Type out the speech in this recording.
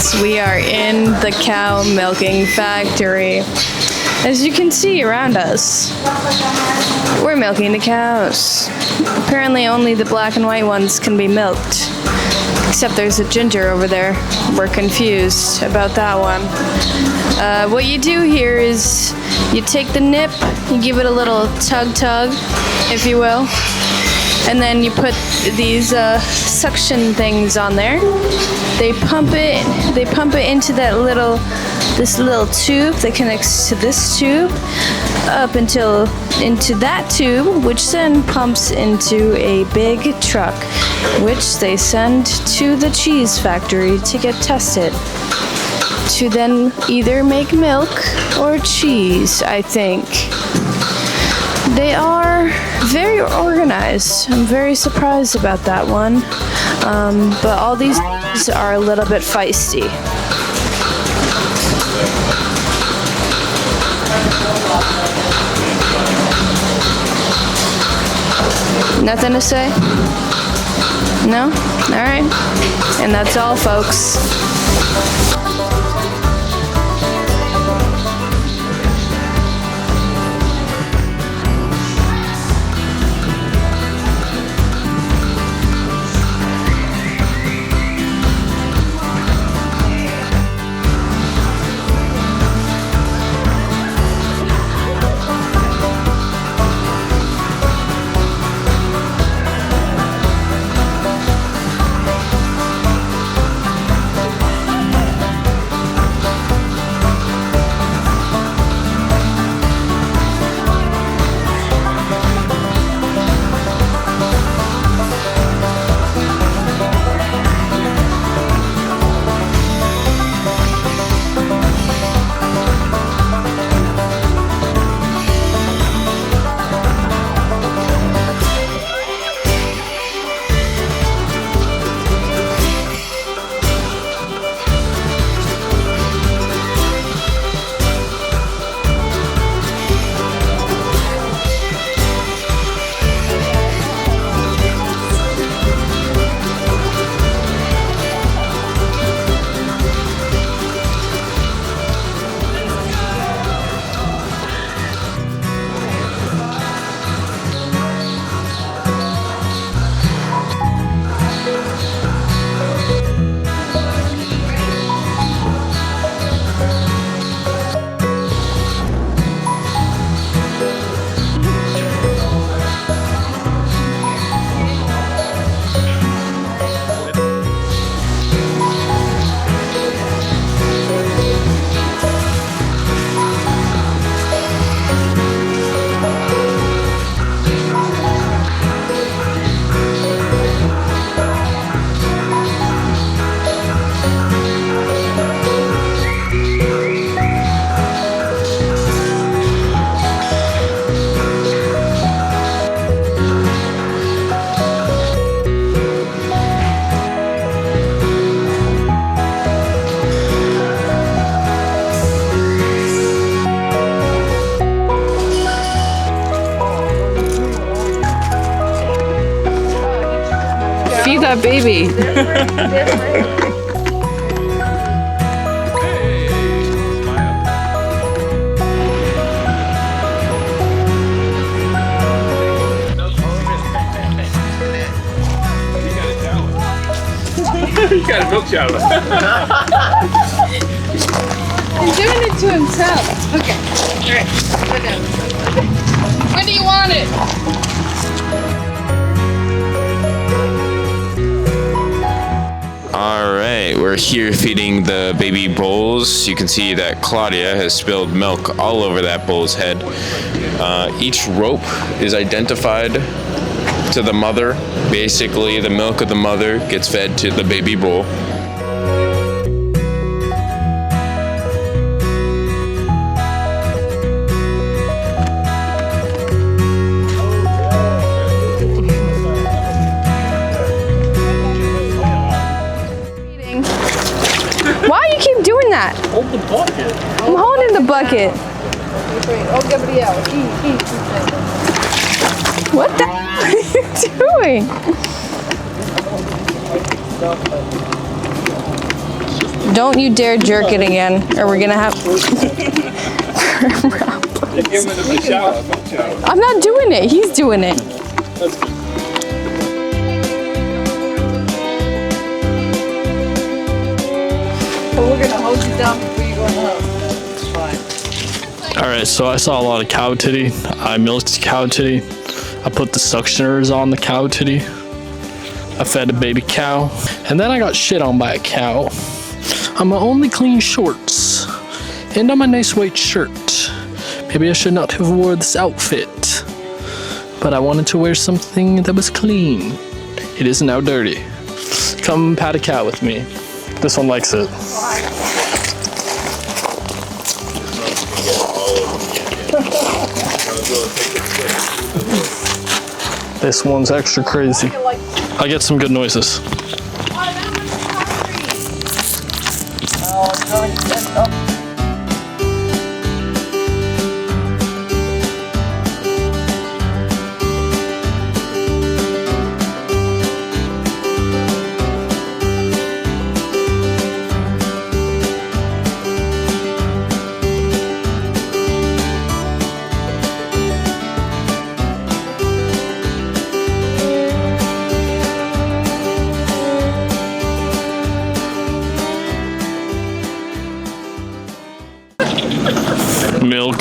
friends, we are in the cow milking factory. As you can see around us, we're milking the cows. Apparently only the black and white ones can be milked. Except there's a ginger over there. We're confused about that one. What you do here is you take the nip, you give it a little tug, if you will, and then you put these suction things on there. They pump it into this little tube that connects to this tube up into that tube, which then pumps into a big truck, which they send to the cheese factory to get tested, to then either make milk or cheese, I think. They are very organized. I'm very surprised about that one. But all these are a little bit feisty. Nothing to say? No? Alright. And that's all, folks. Feed that baby. You got a milk shower. He's doing it to himself. Okay. Alright. Put down. When do you want it? Alright, we're here feeding the baby bulls. You can see that Claudia has spilled milk all over that bull's head. Each rope is identified to the mother. Basically, the milk of the mother gets fed to the baby bull. Why do you keep doing that? Hold the bucket. I'm holding the bucket. What the hell are you doing? Don't you dare jerk it again, or we're gonna have. I'm not doing it. He's doing it. But we're gonna hold you down before you go home. It's fine. All right, so I saw a lot of cow titty. I milked cow titty. I put the suctioners on the cow titty. I fed a baby cow. And then I got shit on by a cow. On my only clean shorts. And on my nice white shirt. Maybe I should not have wore this outfit. But I wanted to wear something that was clean. It is now dirty. Come pat a cow with me. This one likes it. This one's extra crazy. I get some good noises. Milk.